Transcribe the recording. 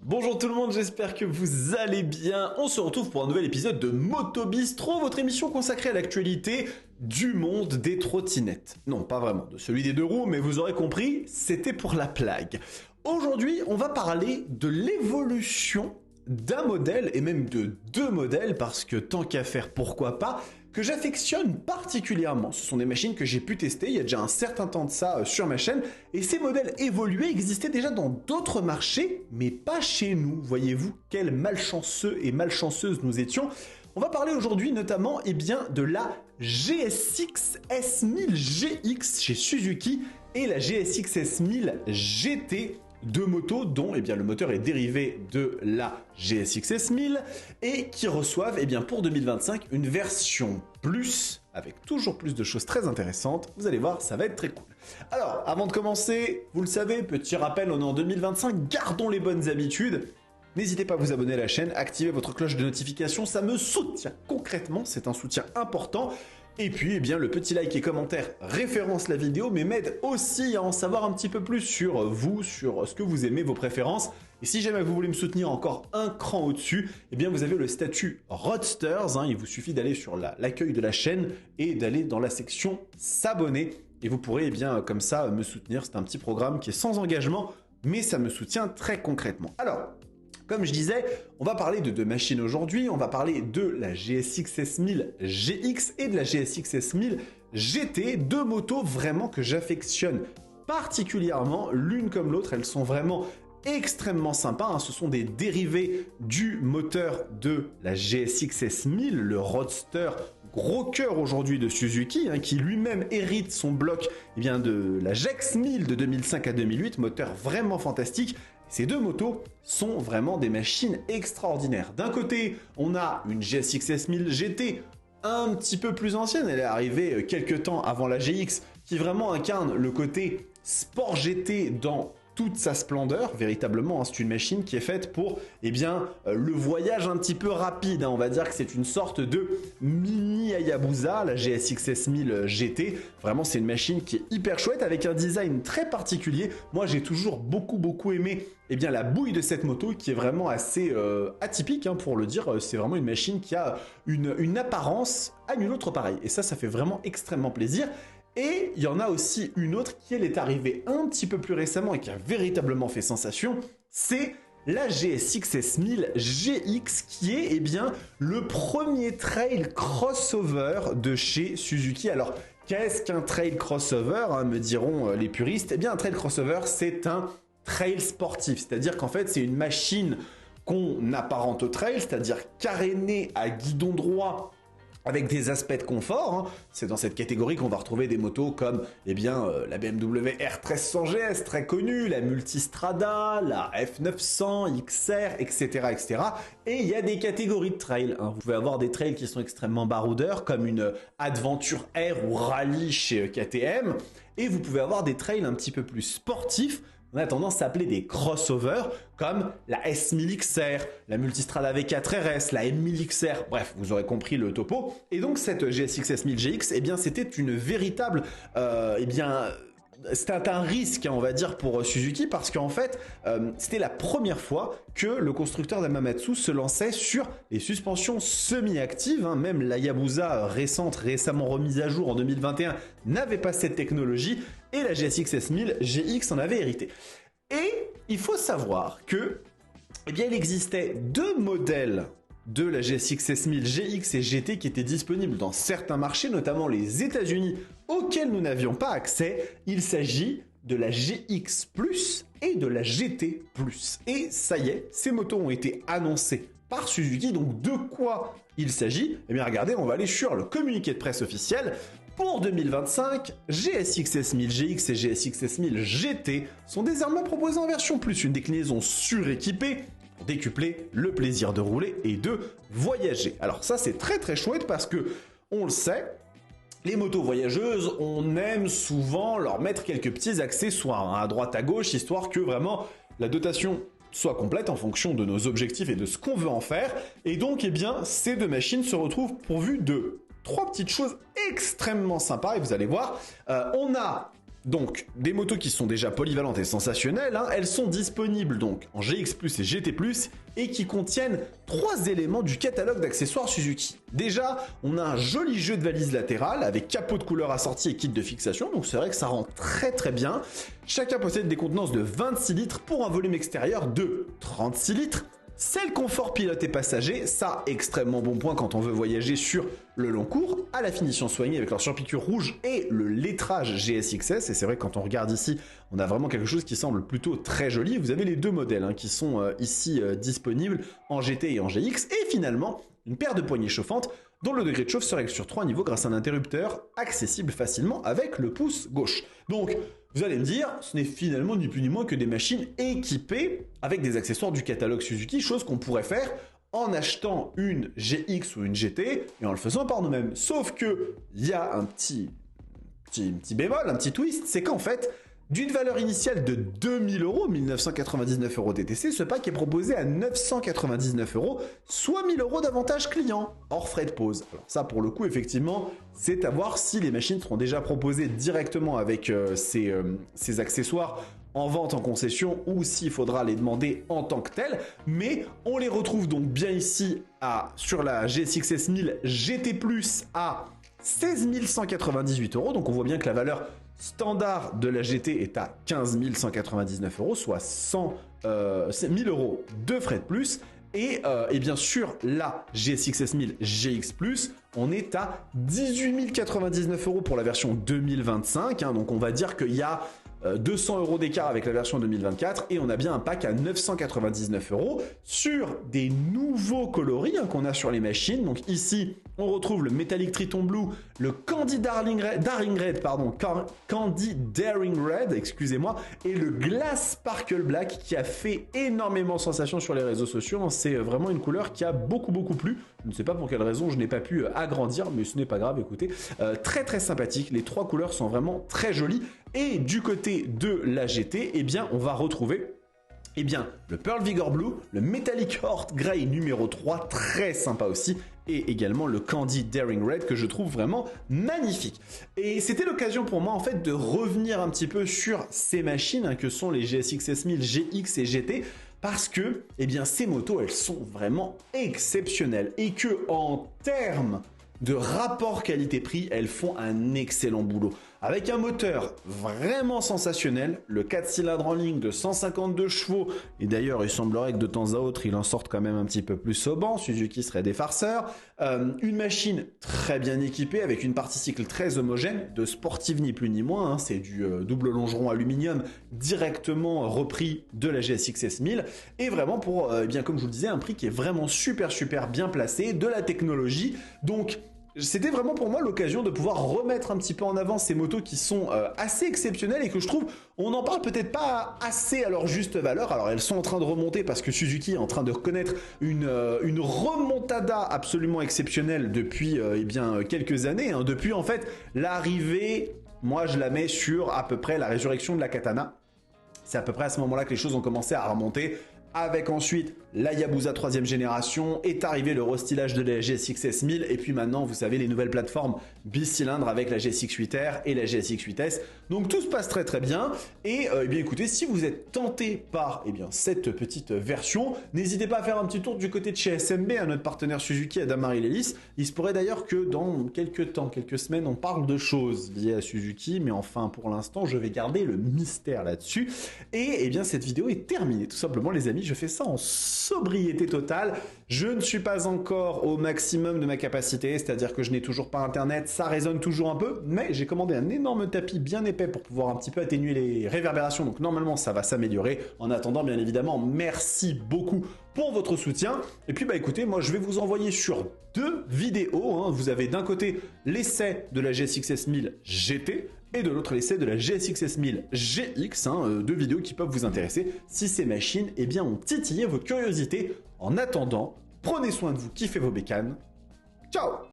Bonjour tout le monde, j'espère que vous allez bien. On se retrouve pour un nouvel épisode de Moto Bistro, votre émission consacrée à l'actualité du monde des trottinettes. Non, pas vraiment de celui des deux roues, mais vous aurez compris, c'était pour la blague. Aujourd'hui, on va parler de l'évolution d'un modèle, et même de deux modèles, parce que tant qu'à faire, pourquoi pas, que j'affectionne particulièrement. Ce sont des machines que j'ai pu tester il y a déjà un certain temps de ça sur ma chaîne, et ces modèles évolués existaient déjà dans d'autres marchés, mais pas chez nous. Voyez-vous, quels malchanceux et malchanceuses nous étions. On va parler aujourd'hui notamment de la GSX S1000 GX chez Suzuki et la GSX S1000 GT, deux motos dont le moteur est dérivé de la GSX S1000 et qui reçoivent pour 2025 une version plus avec toujours plus de choses très intéressantes. Vous allez voir, ça va être très cool. Alors, avant de commencer, vous le savez, petit rappel, on est en 2025, gardons les bonnes habitudes. N'hésitez pas à vous abonner à la chaîne, activez votre cloche de notification, ça me soutient concrètement, c'est un soutien important. Et puis, le petit like et commentaire référence la vidéo, mais m'aide aussi à en savoir un petit peu plus sur vous, sur ce que vous aimez, vos préférences. Et si jamais vous voulez me soutenir encore un cran au-dessus, vous avez le statut Roadsters. Il vous suffit d'aller sur l'accueil de la chaîne et d'aller dans la section s'abonner. Et vous pourrez, comme ça, me soutenir. C'est un petit programme qui est sans engagement, mais ça me soutient très concrètement. Alors, comme je disais, on va parler de deux machines aujourd'hui. On va parler de la GSX S1000 GX et de la GSX S1000 GT, deux motos vraiment que j'affectionne particulièrement, l'une comme l'autre. Elles sont vraiment extrêmement sympas. Ce sont des dérivés du moteur de la GSX S1000, le Roadster gros cœur aujourd'hui de Suzuki, qui lui-même hérite son bloc de la GEX 1000 de 2005 à 2008, moteur vraiment fantastique. Ces deux motos sont vraiment des machines extraordinaires. D'un côté, on a une GSX S1000 GT un petit peu plus ancienne, elle est arrivée quelques temps avant la GX, qui vraiment incarne le côté sport GT dans toute sa splendeur. Véritablement, c'est une machine qui est faite pour le voyage un petit peu rapide. On va dire que c'est une sorte de mini Hayabusa, la GSX S1000 GT. Vraiment, c'est une machine qui est hyper chouette avec un design très particulier. Moi, j'ai toujours beaucoup aimé la bouille de cette moto qui est vraiment assez atypique, pour le dire. C'est vraiment une machine qui a une apparence à nulle autre pareille. Et ça fait vraiment extrêmement plaisir. Et il y en a aussi une autre qui, elle, est arrivée un petit peu plus récemment et qui a véritablement fait sensation, c'est la GSX S1000 GX qui est le premier trail crossover de chez Suzuki. Alors, qu'est-ce qu'un trail crossover, me diront les puristes? Un trail crossover, c'est un trail sportif, c'est-à-dire qu'en fait, c'est une machine qu'on apparente au trail, c'est-à-dire carénée à guidon droit, avec des aspects de confort. C'est dans cette catégorie qu'on va retrouver des motos comme la BMW R1300 GS très connue, la Multistrada, la F900 XR, etc. Et il y a des catégories de trail. Vous pouvez avoir des trails qui sont extrêmement baroudeurs comme une Adventure R ou Rally chez KTM. Et vous pouvez avoir des trails un petit peu plus sportifs. On a tendance à appeler des crossovers comme la S1000 XR, la Multistrada V4 RS, la M1000 XR, bref, vous aurez compris le topo. Et donc cette GSX S1000 GX, c'était une véritable, c'était un risque, on va dire, pour Suzuki parce qu'en fait, c'était la première fois que le constructeur d'Hamamatsu se lançait sur les suspensions semi-actives. Même la Hayabusa récemment remise à jour en 2021, n'avait pas cette technologie et la GSX S1000 GX en avait hérité. Et il faut savoir que, il existait deux modèles de la GSX S1000 GX et GT qui étaient disponibles dans certains marchés, notamment les États-Unis, auxquels nous n'avions pas accès. Il s'agit de la GX Plus et de la GT Plus. Et ça y est, ces motos ont été annoncées par Suzuki. Donc de quoi il s'agit? Regardez, on va aller sur le communiqué de presse officiel. Pour 2025, GSX S1000 GX et GSX S1000 GT sont désormais proposés en version plus, une déclinaison suréquipée pour décupler le plaisir de rouler et de voyager. Alors ça, c'est très chouette parce que, on le sait, les motos voyageuses, on aime souvent leur mettre quelques petits accessoires à droite à gauche, histoire que vraiment la dotation soit complète en fonction de nos objectifs et de ce qu'on veut en faire. Et donc, ces deux machines se retrouvent pourvues de trois petites choses extrêmement sympas. Et vous allez voir, on a Donc, des motos qui sont déjà polyvalentes et sensationnelles, hein, elles sont disponibles donc en GX+, et GT+, et qui contiennent 3 éléments du catalogue d'accessoires Suzuki. Déjà, on a un joli jeu de valise latérale avec capot de couleur assorti et kit de fixation, donc c'est vrai que ça rend très très bien. Chacun possède des contenances de 26 litres pour un volume extérieur de 36 litres. C'est le confort pilote et passager, ça extrêmement bon point quand on veut voyager sur le long cours, à la finition soignée avec leur surpiqûre rouge et le lettrage GSXS, et c'est vrai que quand on regarde ici, on a vraiment quelque chose qui semble plutôt très joli. Vous avez les deux modèles hein, qui sont ici disponibles en GT et en GX, et finalement une paire de poignées chauffantes dont le degré de chauffe se règle sur 3 niveaux grâce à un interrupteur accessible facilement avec le pouce gauche. Donc, vous allez me dire, ce n'est finalement ni plus ni moins que des machines équipées avec des accessoires du catalogue Suzuki, chose qu'on pourrait faire en achetant une GX ou une GT et en le faisant par nous-mêmes. Sauf que il y a un petit bémol, un petit twist, c'est qu'en fait, d'une valeur initiale de 2000 €, 1999 € TTC, ce pack est proposé à 999 €, soit 1000 € d'avantage client, hors frais de pose. Alors ça, pour le coup, effectivement, c'est à voir si les machines seront déjà proposées directement avec ces accessoires en vente en concession ou s'il faudra les demander en tant que tels. Mais on les retrouve donc bien ici sur la GSX-S 1000 GT+, à 16 198 €. Donc on voit bien que la valeur standard de la GT est à 15 199 €, soit 1000 € de frais de plus. Et bien sûr, la GSX-S 1000 GX+, on est à 18 099 € pour la version 2025. Hein, donc on va dire qu'il y a 200 € d'écart avec la version 2024 et on a bien un pack à 999 € sur des nouveaux coloris hein, qu'on a sur les machines. Donc ici, on retrouve le Metallic Triton Blue, le Candy Daring Red, excusez-moi, et le Glass Sparkle Black qui a fait énormément sensation sur les réseaux sociaux. C'est vraiment une couleur qui a beaucoup plu. Je ne sais pas pour quelle raison je n'ai pas pu agrandir, mais ce n'est pas grave, écoutez. Très très sympathique, les 3 couleurs sont vraiment très jolies. Et du côté de la GT, eh bien, on va retrouver le Pearl Vigor Blue, le Metallic Heart Grey numéro 3, très sympa aussi, et également le Candy Daring Red que je trouve vraiment magnifique. Et c'était l'occasion pour moi en fait de revenir un petit peu sur ces machines hein, que sont les GSX-S 1000, GX et GT, parce que eh bien, ces motos, elles sont vraiment exceptionnelles et que en termes de rapport qualité-prix, elles font un excellent boulot. Avec un moteur vraiment sensationnel, le 4 cylindres en ligne de 152 chevaux, et d'ailleurs il semblerait que de temps à autre il en sorte quand même un petit peu plus au banc, Suzuki serait des farceurs, une machine très bien équipée avec une partie cycle très homogène, de sportive ni plus ni moins, hein, c'est du double longeron aluminium directement repris de la GSX-S 1000, et vraiment pour, bien comme je vous le disais, un prix qui est vraiment super bien placé, de la technologie, donc c'était vraiment pour moi l'occasion de pouvoir remettre un petit peu en avant ces motos qui sont assez exceptionnelles et que je trouve on n'en parle peut-être pas assez à leur juste valeur. Alors elles sont en train de remonter parce que Suzuki est en train de connaître une remontada absolument exceptionnelle depuis quelques années. Hein. Depuis en fait l'arrivée, moi je la mets sur à peu près la résurrection de la Katana. C'est à peu près à ce moment-là que les choses ont commencé à remonter. Avec ensuite la Yabusa 3e génération, est arrivé le restylage de la GSX-S 1000 et puis maintenant vous savez les nouvelles plateformes bicylindres avec la GSX-8R et la GSX-8S. Donc tout se passe très bien et bien écoutez, si vous êtes tenté par cette petite version, n'hésitez pas à faire un petit tour du côté de chez SMB, à notre partenaire Suzuki à Damary-Lélis. Il se pourrait d'ailleurs que dans quelques semaines, on parle de choses liées à Suzuki, mais enfin pour l'instant je vais garder le mystère là-dessus. Et cette vidéo est terminée tout simplement les amis. Je fais ça en sobriété totale. Je ne suis pas encore au maximum de ma capacité, c'est-à-dire que je n'ai toujours pas internet, ça résonne toujours un peu, mais j'ai commandé un énorme tapis bien épais pour pouvoir un petit peu atténuer les réverbérations, donc normalement ça va s'améliorer. En attendant, bien évidemment, merci beaucoup pour votre soutien. Et puis écoutez, moi je vais vous envoyer sur 2 vidéos. Hein. Vous avez d'un côté l'essai de la GSX-S 1000 GT, et de l'autre l'essai de la GSX-S 1000 GX, 2 vidéos qui peuvent vous intéresser si ces machines ont titillé votre curiosité. En attendant, prenez soin de vous, kiffez vos bécanes. Ciao!